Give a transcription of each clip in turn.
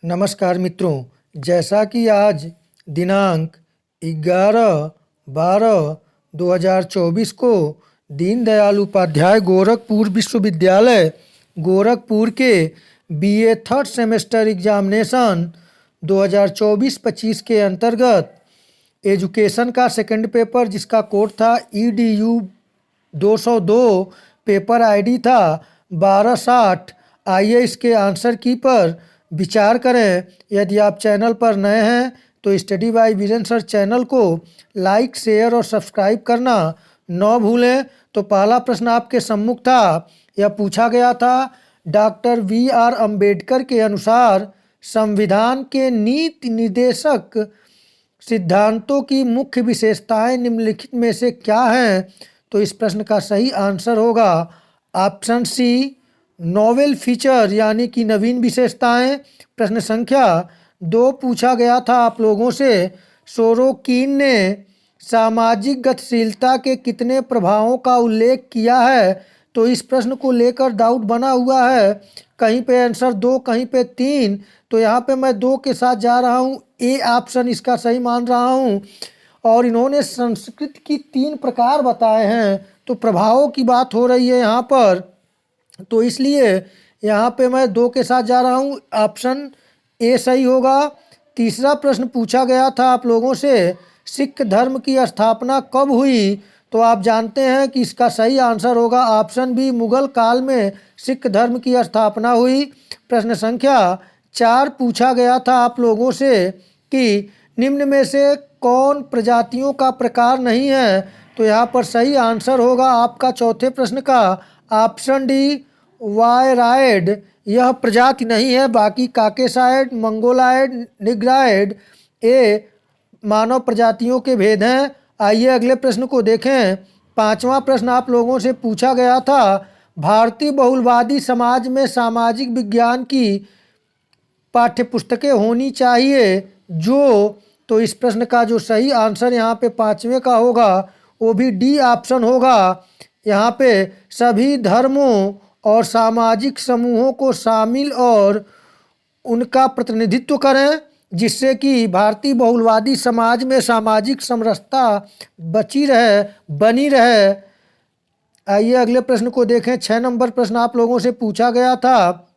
नमस्कार मित्रों, जैसा कि आज दिनांक 11/12/2024 को दीनदयाल उपाध्याय गोरखपुर विश्वविद्यालय गोरखपुर के बीए थर्ड सेमेस्टर एग्जामिनेशन 2024-25 के अंतर्गत एजुकेशन का सेकंड पेपर जिसका कोड था EDU 202, पेपर आईडी था 1260। आइए इसके आंसर की पर विचार करें। यदि आप चैनल पर नए हैं तो study by Virendra sir channel को लाइक, शेयर और सब्सक्राइब करना न भूलें। तो पहला प्रश्न आपके सम्मुख था। यह पूछा गया था, डॉक्टर VR अंबेडकर के अनुसार संविधान के नीति निर्देशक सिद्धांतों की मुख्य विशेषताएं निम्नलिखित में से क्या हैं? तो इस प्रश्न का सही आंसर होगा ऑप्शन सी, नोवेल फीचर यानी कि नवीन विशेषताएं। प्रश्न संख्या 2 पूछा गया था आप लोगों से, सोरोकिन ने सामाजिक गतिशीलता के कितने प्रभावों का उल्लेख किया है? तो इस प्रश्न को लेकर डाउट बना हुआ है, कहीं पे आंसर 2, कहीं पे 3। तो यहाँ पे मैं 2 के साथ जा रहा हूँ, ए ऑप्शन इसका सही मान रहा हूँ। और इन्होंने संस्कृत की 3 प्रकार बताए हैं, तो प्रभावों की बात हो रही है यहाँ पर, तो इसलिए यहाँ पे मैं 2 के साथ जा रहा हूँ, ऑप्शन ए सही होगा। तीसरा प्रश्न पूछा गया था आप लोगों से, सिख धर्म की स्थापना कब हुई? तो आप जानते हैं कि इसका सही आंसर होगा ऑप्शन बी, मुगल काल में सिख धर्म की स्थापना हुई। प्रश्न संख्या 4 पूछा गया था आप लोगों से कि निम्न में से कौन प्रजातियों का प्रकार नहीं है? तो यहाँ पर सही आंसर होगा आपका चौथे प्रश्न का ऑप्शन डी, वायराइड। यह प्रजाति नहीं है, बाकी काकेसाइड, मंगोलाइड, निग्राइड ये मानव प्रजातियों के भेद हैं। आइए अगले प्रश्न को देखें। 5वां प्रश्न आप लोगों से पूछा गया था, भारतीय बहुलवादी समाज में सामाजिक विज्ञान की पाठ्यपुस्तकें होनी चाहिए जो। तो इस प्रश्न का जो सही आंसर यहाँ पे 5वें का होगा वो भी डी ऑप्शन होगा। यहाँ पे सभी धर्मों और सामाजिक समूहों को शामिल और उनका प्रतिनिधित्व करें, जिससे कि भारतीय बहुलवादी समाज में सामाजिक समरसता बनी रहे। आइए अगले प्रश्न को देखें। 6 नंबर प्रश्न आप लोगों से पूछा गया था,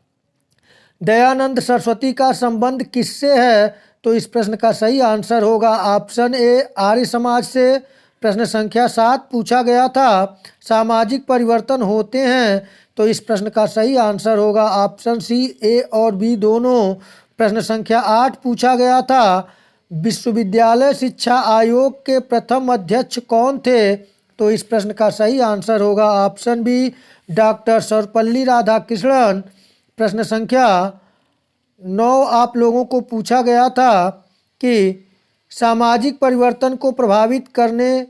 दयानंद सरस्वती का संबंध किससे है? तो इस प्रश्न का सही आंसर होगा ऑप्शन ए, आर्य समाज से। प्रश्न संख्या 7 पूछा गया था, सामाजिक परिवर्तन होते हैं? तो इस प्रश्न का सही आंसर होगा ऑप्शन सी, ए और बी दोनों। प्रश्न संख्या 8 पूछा गया था, विश्वविद्यालय शिक्षा आयोग के प्रथम अध्यक्ष कौन थे? तो इस प्रश्न का सही आंसर होगा option B, doctor Sarvepalli Radhakrishnan. प्रश्न संख्या 9 आप लोगों को पूछा गया था कि सामाजिक परिवर्तन को प्रभावित करने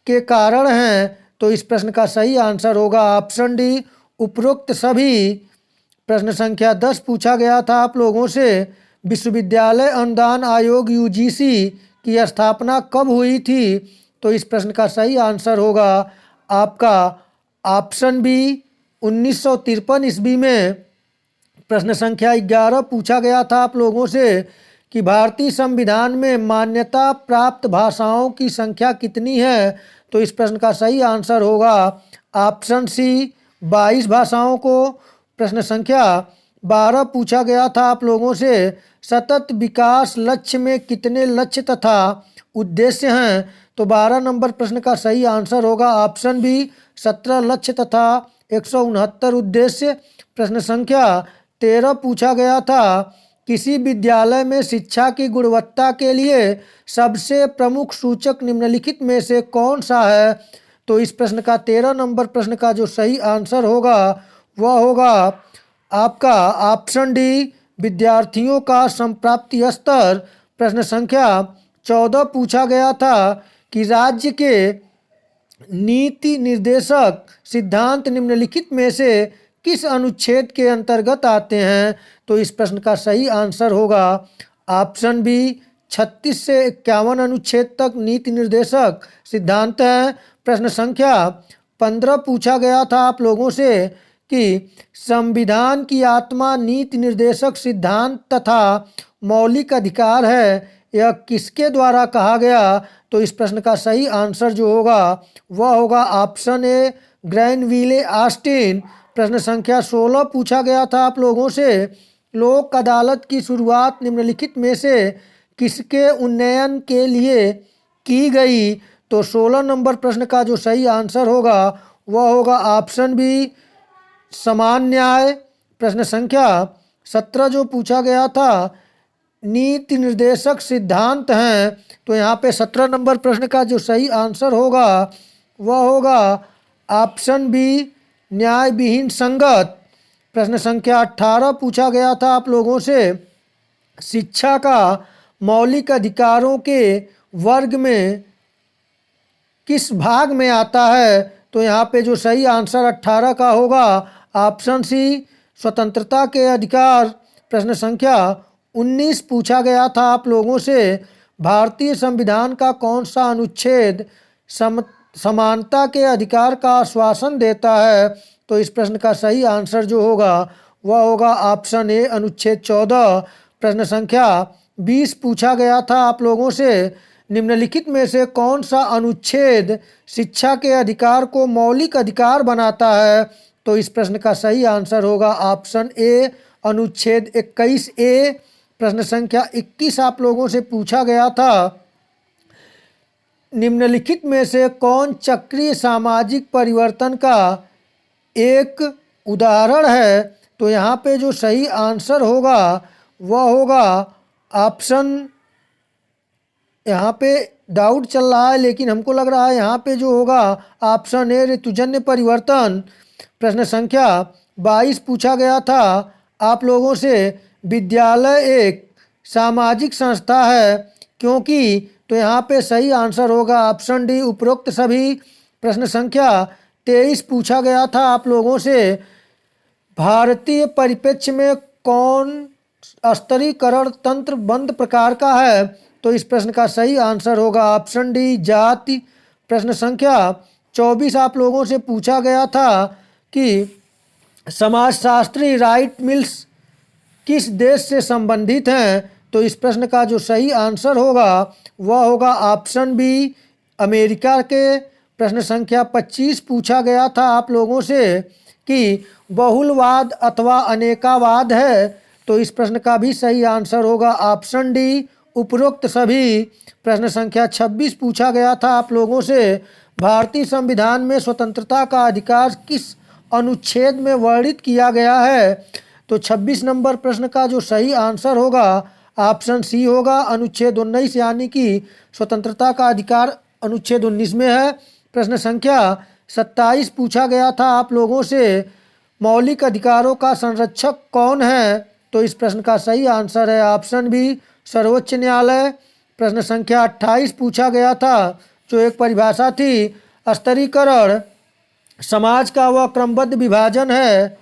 के कारण हैं? तो इस प्रश्न का सही आंसर होगा ऑप्शन डी, उपरोक्त सभी। प्रश्न संख्या 10 पूछा गया था आप लोगों से, विश्वविद्यालय अनुदान आयोग UGC की स्थापना कब हुई थी? तो इस प्रश्न का सही आंसर होगा आपका ऑप्शन बी, 1953 ईस्वी में। प्रश्न संख्या 11 पूछा गया था आप लोगों से कि भारतीय संविधान में मान्यता प्राप्त भाषाओं की संख्या कितनी है? तो इस प्रश्न का सही आंसर होगा ऑप्शन सी, 22 भाषाओं को। प्रश्न संख्या 12 पूछा गया था आप लोगों से, सतत विकास लक्ष्य में कितने लक्ष्य तथा उद्देश्य हैं? तो 12 नंबर प्रश्न का सही आंसर होगा ऑप्शन बी, 17 लक्ष्य तथा 169 उद्देश्य। प्रश्न संख्या 13 पूछा गया था, किसी विद्यालय में शिक्षा की गुणवत्ता के लिए सबसे प्रमुख सूचक निम्नलिखित में से कौन सा है? तो इस प्रश्न का 13 नंबर प्रश्न का जो सही आंसर होगा वह होगा आपका ऑप्शन डी, विद्यार्थियों का संप्राप्ति स्तर। प्रश्न संख्या 14 पूछा गया था कि राज्य के नीति निर्देशक सिद्धांत निम्नलिखित में से किस अनुच्छेद के अंतर्गत आते हैं? तो इस प्रश्न का सही आंसर होगा ऑप्शन बी, 36 से 51 अनुच्छेद तक नीति निर्देशक सिद्धांत हैं। प्रश्न संख्या 15 पूछा गया था आप लोगों से कि संविधान की आत्मा नीति निर्देशक सिद्धांत तथा मौलिक अधिकार है, यह किसके द्वारा कहा गया? तो इस प्रश्न का सही आंसर जो होगा वह होगा ऑप्शन ए, ग्रैनविले ऑस्टिन। प्रश्न संख्या 16 पूछा गया था आप लोगों से, लोक अदालत की शुरुआत निम्नलिखित में से किसके उन्नयन के लिए की गई? तो 16 नंबर प्रश्न का जो सही आंसर होगा वह होगा ऑप्शन बी, समान न्याय। प्रश्न संख्या 17 जो पूछा गया था, नीति निर्देशक सिद्धांत हैं, तो यहाँ पे 17 नंबर प्रश्न का जो सही आंसर होगा वह होगा ऑप्शन बी, न्याय विहीन संगत। प्रश्न संख्या 18 पूछा गया था आप लोगों से, शिक्षा का मौलिक अधिकारों के वर्ग में किस भाग में आता है? तो यहाँ पे जो सही आंसर 18 का होगा ऑप्शन सी, स्वतंत्रता के अधिकार। प्रश्न संख्या 19 पूछा गया था आप लोगों से, भारतीय संविधान का कौन सा अनुच्छेद समानता के अधिकार का आश्वासन देता है? तो इस प्रश्न का सही आंसर जो होगा वह होगा ऑप्शन ए, अनुच्छेद 14। प्रश्न संख्या 20 पूछा गया था आप लोगों से, निम्नलिखित में से कौन सा अनुच्छेद शिक्षा के अधिकार को मौलिक अधिकार बनाता है? तो इस प्रश्न का सही आंसर होगा ऑप्शन ए, अनुच्छेद 21 ए। प्रश्न संख्या 21 आप लोगों से पूछा गया था, निम्नलिखित में से कौन चक्रीय सामाजिक परिवर्तन का एक उदाहरण है? तो यहाँ पे जो सही आंसर होगा वह होगा ऑप्शन, यहाँ पे डाउट चल रहा है लेकिन हमको लग रहा है यहाँ पे जो होगा ऑप्शन ए, ऋतुजन्य परिवर्तन। प्रश्न संख्या 22 पूछा गया था आप लोगों से, विद्यालय एक सामाजिक संस्था है क्योंकि? तो यहाँ पे सही आंसर होगा ऑप्शन डी, उपरोक्त सभी। प्रश्न संख्या 23 पूछा गया था आप लोगों से, भारतीय परिप्रेक्ष्य में कौन स्तरीकरण तंत्र बंद प्रकार का है? तो इस प्रश्न का सही आंसर होगा ऑप्शन डी, जाति। प्रश्न संख्या 24 आप लोगों से पूछा गया था कि समाजशास्त्री राइट मिल्स किस देश से संबंधित हैं? तो इस प्रश्न का जो सही आंसर होगा वह होगा ऑप्शन बी, अमेरिका के। प्रश्न संख्या 25 पूछा गया था आप लोगों से कि बहुलवाद अथवा अनेकावाद है? तो इस प्रश्न का भी सही आंसर होगा ऑप्शन डी, उपरोक्त सभी। प्रश्न संख्या 26 पूछा गया था आप लोगों से, भारतीय संविधान में स्वतंत्रता का अधिकार किस अनुच्छेद में वर्णित किया गया है? तो 26 नंबर प्रश्न का जो सही आंसर होगा ऑप्शन सी होगा, अनुच्छेद 19, यानी कि स्वतंत्रता का अधिकार अनुच्छेद 19 में है। प्रश्न संख्या 27 पूछा गया था आप लोगों से, मौलिक अधिकारों का संरक्षक कौन है? तो इस प्रश्न का सही आंसर है ऑप्शन बी, सर्वोच्च न्यायालय। प्रश्न संख्या 28 पूछा गया था, जो एक परिभाषा थी, स्तरीकरण समाज का वह क्रमबद्ध विभाजन है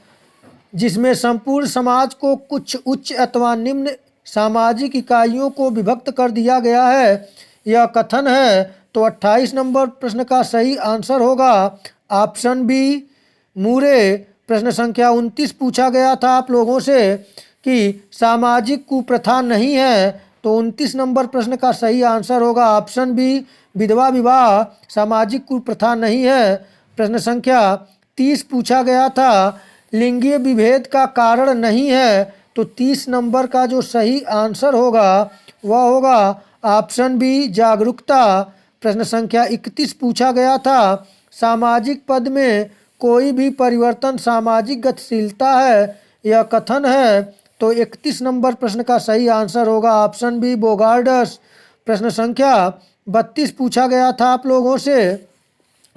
जिसमें संपूर्ण समाज को कुछ उच्च अथवा निम्न सामाजिक इकाइयों को विभक्त कर दिया गया है, यह कथन है। तो 28 नंबर प्रश्न का सही आंसर होगा ऑप्शन बी, मूरे। प्रश्न संख्या 29 पूछा गया था आप लोगों से कि सामाजिक कुप्रथा नहीं है? तो 29 नंबर प्रश्न का सही आंसर होगा ऑप्शन बी, विधवा विवाह सामाजिक कुप्रथा नहीं है। प्रश्न संख्या 30 पूछा गया था, लिंगीय विभेद का कारण नहीं है? तो 30 नंबर का जो सही आंसर होगा वह होगा ऑप्शन बी, जागरूकता। प्रश्न संख्या 31 पूछा गया था, सामाजिक पद में कोई भी परिवर्तन सामाजिक गतिशीलता है, यह कथन है? तो 31 नंबर प्रश्न का सही आंसर होगा ऑप्शन बी, बोगार्डस। प्रश्न संख्या 32 पूछा गया था आप लोगों से,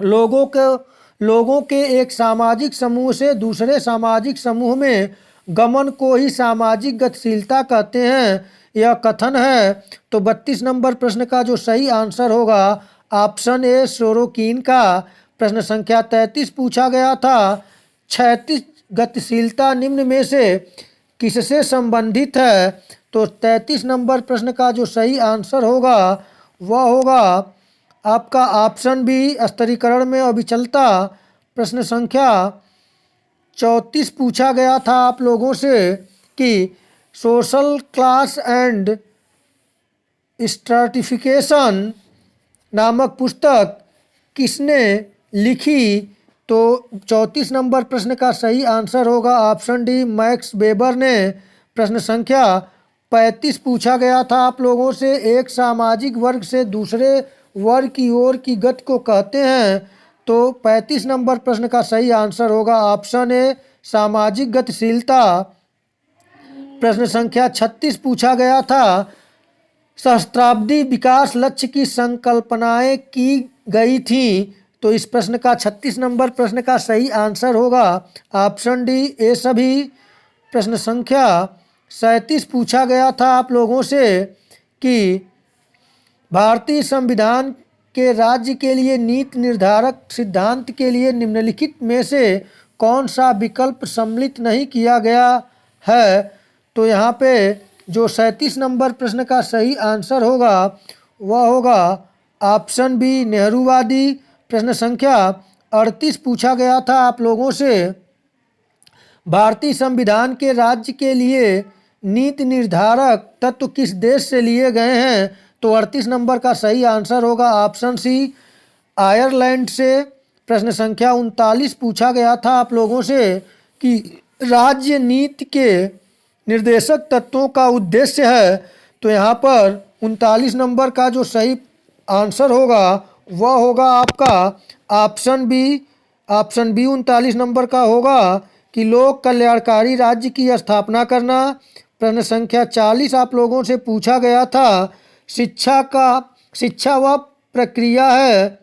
लोगों के एक सामाजिक समूह से दूसरे सामाजिक समूह में गमन को ही सामाजिक गतिशीलता कहते हैं, यह कथन है? तो 32 नंबर प्रश्न का जो सही आंसर होगा ऑप्शन ए, सोरोकिन का। प्रश्न संख्या 33 पूछा गया था, क्षैतिज गतिशीलता निम्न में से किससे संबंधित है? तो 33 नंबर प्रश्न का जो सही आंसर होगा वह होगा आपका ऑप्शन बी, स्तरीकरण में अविचलता। प्रश्न संख्या 34 पूछा गया था आप लोगों से कि सोशल क्लास एंड स्ट्राटिफिकेशन नामक पुस्तक किसने लिखी। तो 34 नंबर प्रश्न का सही आंसर होगा ऑप्शन डी, मैक्स वेबर ने। प्रश्न संख्या 35 पूछा गया था आप लोगों से, एक सामाजिक वर्ग से दूसरे वर्ग की ओर की गति को कहते हैं। तो 35 नंबर प्रश्न का सही आंसर होगा ऑप्शन ए, सामाजिक गतिशीलता। प्रश्न संख्या 36 पूछा गया था, सहस्त्राब्दी विकास लक्ष्य की संकल्पनाएं की गई थी। तो इस प्रश्न का 36 नंबर प्रश्न का सही आंसर होगा ऑप्शन डी, ए सभी। प्रश्न संख्या 37 पूछा गया था आप लोगों से कि भारतीय संविधान के राज्य के लिए नीति निर्धारक सिद्धांत के लिए निम्नलिखित में से कौन सा विकल्प सम्मिलित नहीं किया गया है। तो यहाँ पे जो 37 नंबर प्रश्न का सही आंसर होगा वह होगा ऑप्शन बी, नेहरूवादी। प्रश्न संख्या 38 पूछा गया था आप लोगों से, भारतीय संविधान के राज्य के लिए नीति निर्धारक तत्व किस देश से लिए गए हैं। तो 38 नंबर का सही आंसर होगा ऑप्शन सी, आयरलैंड से। प्रश्न संख्या 39 पूछा गया था आप लोगों से कि राज्य नीति के निर्देशक तत्वों का उद्देश्य है। तो यहाँ पर 39 नंबर का जो सही आंसर होगा वह होगा आपका option B. Option B 39 number का होगा कि लोक कल्याणकारी राज्य की स्थापना करना। प्रश्न संख्या 40 आप लोगों से पूछा गया था, शिक्षा वह प्रक्रिया है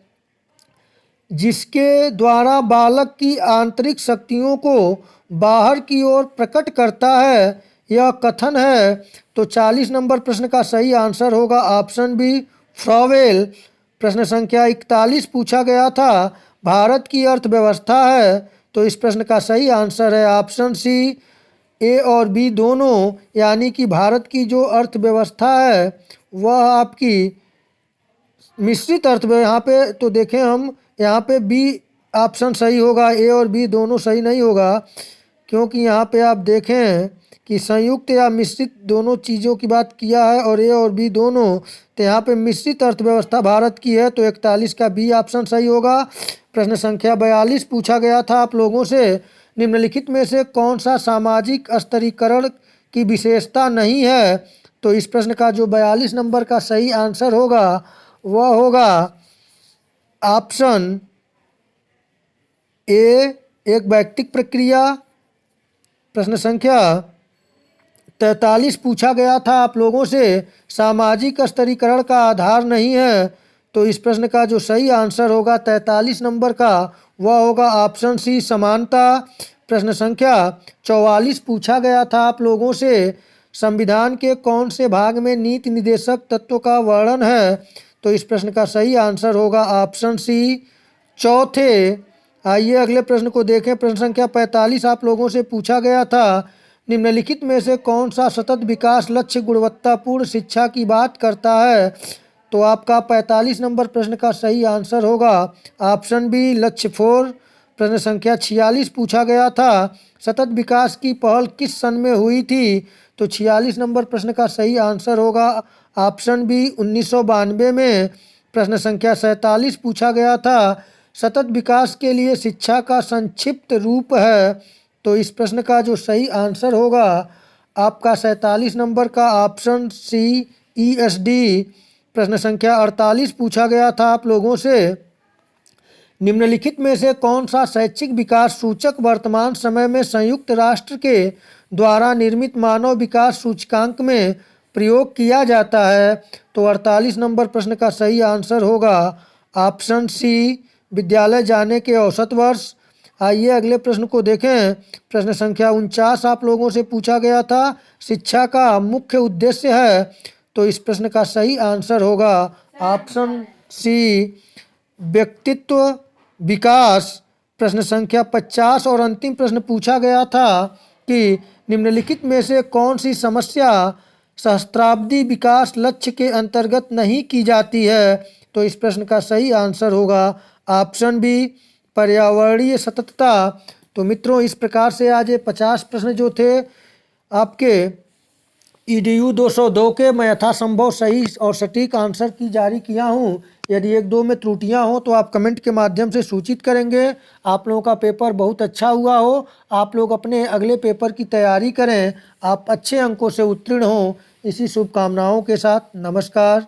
जिसके द्वारा बालक की आंतरिक शक्तियों को बाहर की ओर प्रकट करता है, यह कथन है। तो 40 नंबर प्रश्न का सही आंसर होगा ऑप्शन बी, फ्रॉवेल। प्रश्न संख्या 41 पूछा गया था, भारत की अर्थव्यवस्था है। तो इस प्रश्न का सही आंसर है ऑप्शन सी, ए और बी दोनों, यानी कि भारत की जो अर्थव्यवस्था है वह आपकी मिश्रित अर्थव्यवस्था। यहाँ पे तो देखें हम, यहाँ पे बी ऑप्शन सही होगा, ए और बी दोनों सही नहीं होगा, क्योंकि यहाँ पे आप देखें कि संयुक्त या मिश्रित दोनों चीज़ों की बात किया है और ए और बी दोनों। तो यहाँ पे मिश्रित अर्थव्यवस्था भारत की है, तो 41 का बी ऑप्शन सही होगा। प्रश्न संख्या 42 पूछा गया था आप लोगों से, निम्नलिखित में से कौन सा सामाजिक स्तरीकरण की विशेषता नहीं है। तो इस प्रश्न का जो 42 नंबर का सही आंसर होगा वह होगा ऑप्शन ए, एक वैयक्तिक प्रक्रिया। प्रश्न संख्या 43 पूछा गया था आप लोगों से, सामाजिक स्तरीकरण का आधार नहीं है। तो इस प्रश्न का जो सही आंसर होगा 43 नंबर का वह होगा ऑप्शन सी, समानता। प्रश्न संख्या 44 पूछा गया था आप लोगों से, संविधान के कौन से भाग में नीति निर्देशक तत्व का वर्णन है। तो इस प्रश्न का सही आंसर होगा ऑप्शन सी, चौथे। आइए अगले प्रश्न को देखें। प्रश्न संख्या 45 आप लोगों से पूछा गया था, निम्नलिखित में से कौन सा सतत विकास लक्ष्य गुणवत्तापूर्ण शिक्षा की बात करता है। तो आपका 45 नंबर प्रश्न का सही आंसर होगा ऑप्शन बी, लक्ष्य 4। प्रश्न संख्या 46 पूछा गया था, सतत विकास की पहल किस सन में हुई थी। तो 46 नंबर प्रश्न का सही आंसर होगा ऑप्शन बी, 1992 में। प्रश्न संख्या 47 पूछा गया था, सतत विकास के लिए शिक्षा का संक्षिप्त रूप है। तो इस प्रश्न का जो सही आंसर होगा आपका 47 नंबर का ऑप्शन सी, ESD। प्रश्न संख्या 48 पूछा गया था आप लोगों से, निम्नलिखित में से कौन सा शैक्षिक विकास सूचक वर्तमान समय में संयुक्त राष्ट्र के द्वारा निर्मित मानव विकास सूचकांक में प्रयोग किया जाता है। तो 48 नंबर प्रश्न का सही आंसर होगा ऑप्शन सी, विद्यालय जाने के औसत वर्ष। आइए अगले प्रश्न को देखें। प्रश्न संख्या 49 आप लोगों से पूछा गया था, शिक्षा का मुख्य उद्देश्य है। तो इस प्रश्न का सही आंसर होगा ऑप्शन सी, व्यक्तित्व विकास। प्रश्न संख्या 50 और अंतिम प्रश्न पूछा गया था कि निम्नलिखित में से कौन सी समस्या सहस्त्राब्दी विकास लक्ष्य के अंतर्गत नहीं की जाती है। तो इस प्रश्न का सही आंसर होगा ऑप्शन बी, पर्यावरणीय सततता। तो मित्रों, इस प्रकार से आज ये 50 प्रश्न जो थे आपके EDU 202 के मैं यथासंभव सही और सटीक आंसर की जारी किया हूँ। यदि एक दो में त्रुटियाँ हों तो आप कमेंट के माध्यम से सूचित करेंगे। आप लोगों का पेपर बहुत अच्छा हुआ हो, आप लोग अपने अगले पेपर की तैयारी करें, आप अच्छे अंकों से उत्तीर्ण हों, इसी शुभकामनाओं के साथ नमस्कार।